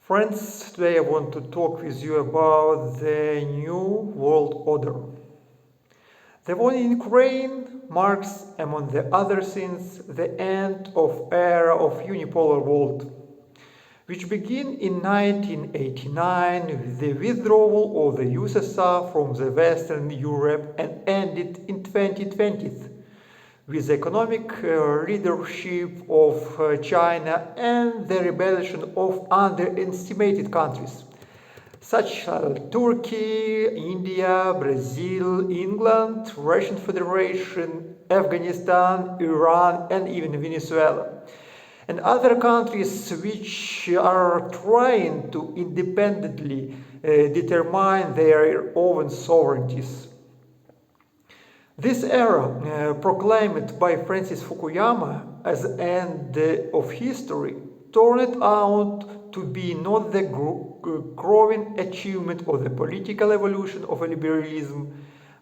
Friends, today I want to talk with you about the new world order. The war in Ukraine marks, among the other things, the end of era of unipolar world, which began in 1989 with the withdrawal of the USSR from the Western Europe and ended in 2020 with the economic leadership of China and the rebellion of underestimated countries such as Turkey, India, Brazil, England, Russian Federation, Afghanistan, Iran, and even Venezuela, and other countries which are trying to independently determine their own sovereignties. This era, proclaimed by Francis Fukuyama as the end of history, turned out to be not the growing achievement of the political evolution of liberalism,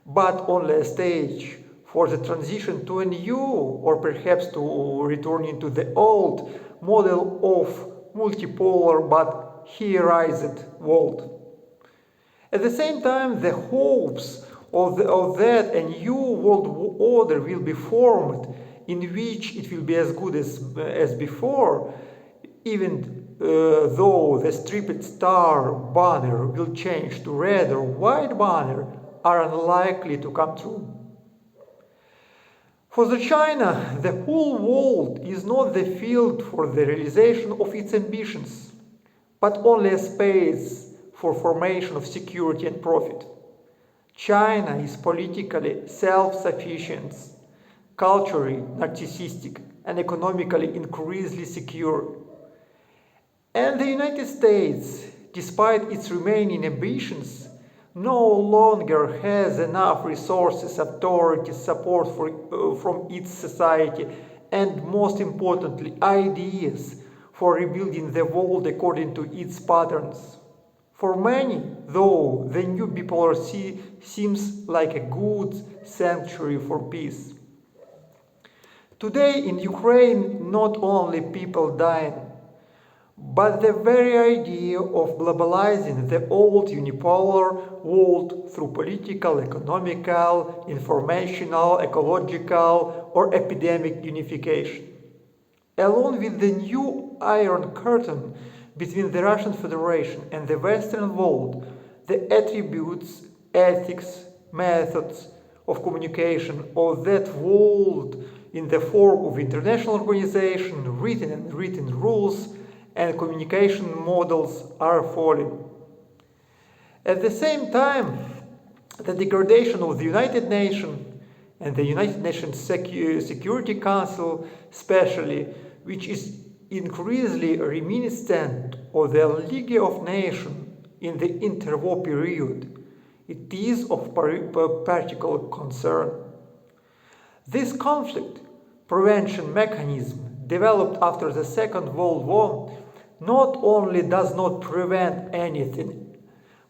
but only a stage for the transition to a new, or perhaps to returning to the old model of multipolar but hierarchized world. At the same time, the hopes of that a new world order will be formed in which it will be as good as before, even though the striped star banner will change to red or white banner, are unlikely to come true. For the China, the whole world is not the field for the realization of its ambitions, but only a space for formation of security and profit. China is politically self-sufficient, culturally narcissistic, and economically increasingly secure. And the United States, despite its remaining ambitions, no longer has enough resources, authority, support from its society, and most importantly, ideas for rebuilding the world according to its patterns. For many, though, the new bipolar seems like a good sanctuary for peace. Today in Ukraine, not only people dying, but the very idea of globalizing the old unipolar world through political, economical, informational, ecological, or epidemic unification. Along with the new Iron Curtain between the Russian Federation and the Western world, the attributes, ethics, methods of communication of that world in the form of international organization, written and unwritten rules, and communication models are falling. At the same time, the degradation of the United Nations and the United Nations Security Council especially, which is increasingly reminiscent of the League of Nations in the interwar period, it is of particular concern. This conflict prevention mechanism, developed after the Second World War, not only does not prevent anything,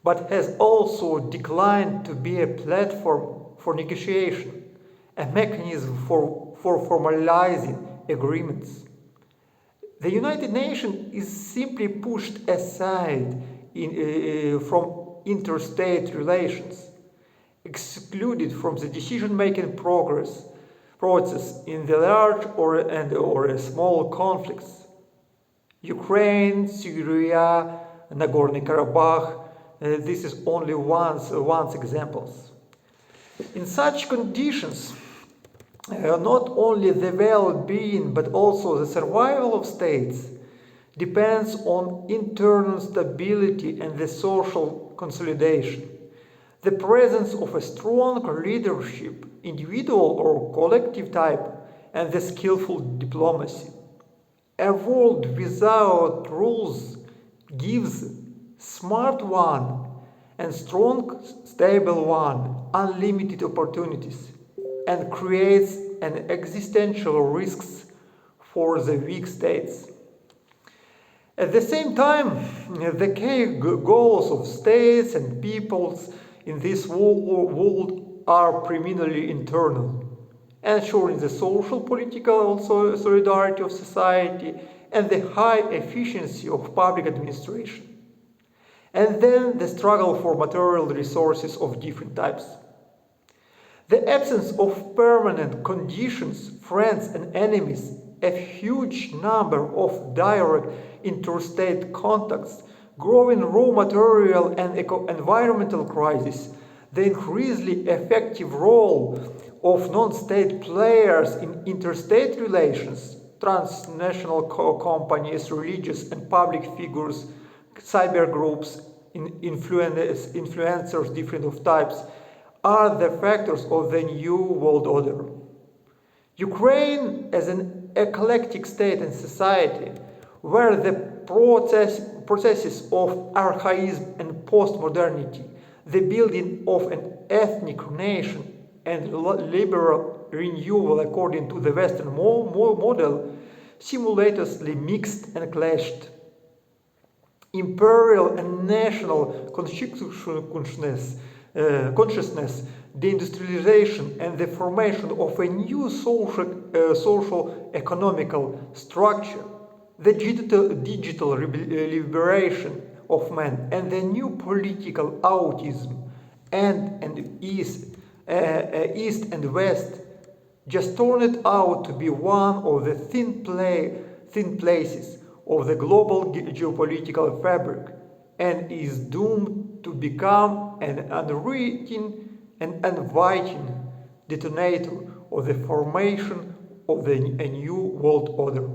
but has also declined to be a platform for negotiation, a mechanism for formalizing agreements. The United Nations is simply pushed aside from interstate relations, excluded from the decision-making process in the large or small conflicts. Ukraine, Syria, Nagorno-Karabakh, this is only one examples. In such conditions, not only the well-being but also the survival of states depends on internal stability and the social consolidation. The presence of a strong leadership, individual or collective type, and the skillful diplomacy. A world without rules gives smart one and strong, stable one unlimited opportunities and creates an existential risks for the weak states. At the same time, the key goals of states and peoples in this world are primarily internal, ensuring the social, political solidarity of society and the high efficiency of public administration. And then the struggle for material resources of different types. The absence of permanent conditions, friends and enemies, a huge number of direct interstate contacts, growing raw material and environmental crisis, the increasingly effective role of non-state players in interstate relations, transnational companies, religious and public figures, cyber groups, influencers different of types, are the factors of the new world order. Ukraine as an eclectic state and society, where the processes of archaism and postmodernity, the building of an ethnic nation and liberal renewal according to the Western model, simultaneously mixed and clashed. Imperial and national consciousness, the industrialization and the formation of a new social economical structure, the digital liberation of man, and the new political autism and East and West just turned out to be one of the thin places of the global geopolitical fabric, and is doomed to become an unwritten and inviting detonator of the formation of a new world order.